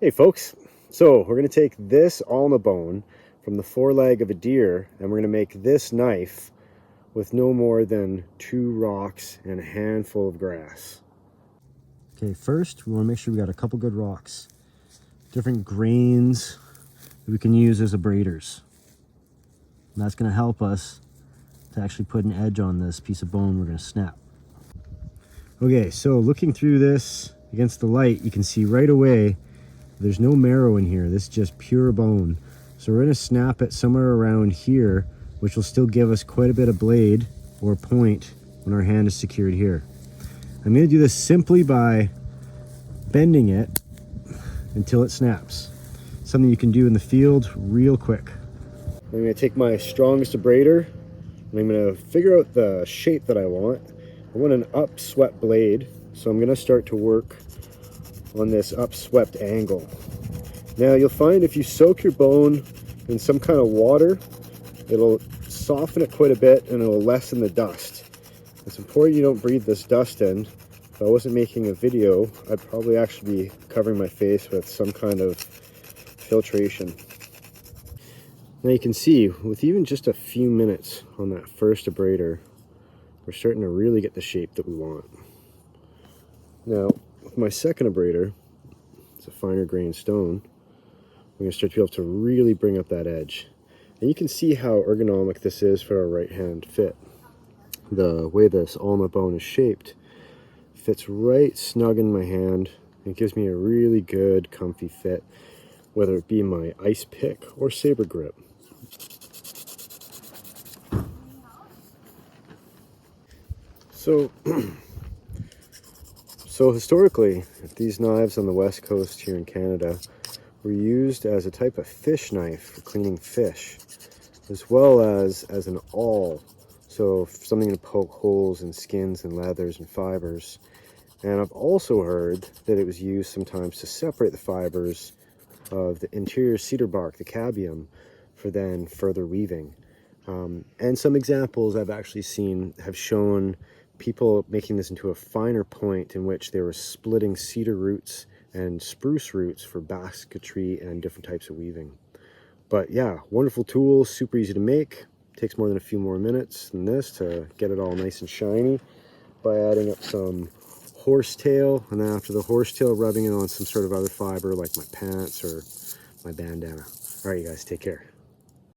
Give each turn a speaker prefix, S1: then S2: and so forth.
S1: Hey folks, so we're going to take this ulna bone from the foreleg of a deer and we're going to make this knife with no more than 2 rocks and a handful of grass. Okay, first we want to make sure we got a couple good rocks, different grains that we can use as abraders. And that's going to help us to actually put an edge on this piece of bone we're going to snap. Okay, so looking through this against the light, you can see right away there's no marrow in here. This is just pure bone. So we're going to snap it somewhere around here, which will still give us quite a bit of blade or point when our hand is secured here. I'm going to do this simply by bending it until it snaps. Something you can do in the field real quick. I'm going to take my strongest abrader and I'm going to figure out the shape that I want. I want an upswept blade, so I'm going to start to work on this upswept angle. Now you'll find if you soak your bone in some kind of water, it'll soften it quite a bit and it'll lessen the dust. It's important you don't breathe this dust in. If I wasn't making a video, I'd probably actually be covering my face with some kind of filtration. Now you can see with even just a few minutes on that first abrader, we're starting to really get the shape that we want. Now with my second abrader, it's a finer grained stone, we're going to start to be able to really bring up that edge. And you can see how ergonomic this is for our right hand fit. The way this ulna bone is shaped fits right snug in my hand. It gives me a really good comfy fit, whether it be my ice pick or saber grip. So historically, these knives on the west coast here in Canada were used as a type of fish knife for cleaning fish, as well as an awl, so something to poke holes in skins and leathers and fibers. And I've also heard that it was used sometimes to separate the fibers of the interior cedar bark, the cabium, for then further weaving. And some examples I've actually seen have shown people making this into a finer point in which they were splitting cedar roots and spruce roots for basketry and different types of weaving. But yeah, wonderful tool, super easy to make. Takes more than a few more minutes than this to get it all nice and shiny by adding up some horsetail, and then after the horsetail, rubbing it on some sort of other fiber like my pants or my bandana. All right, you guys, take care.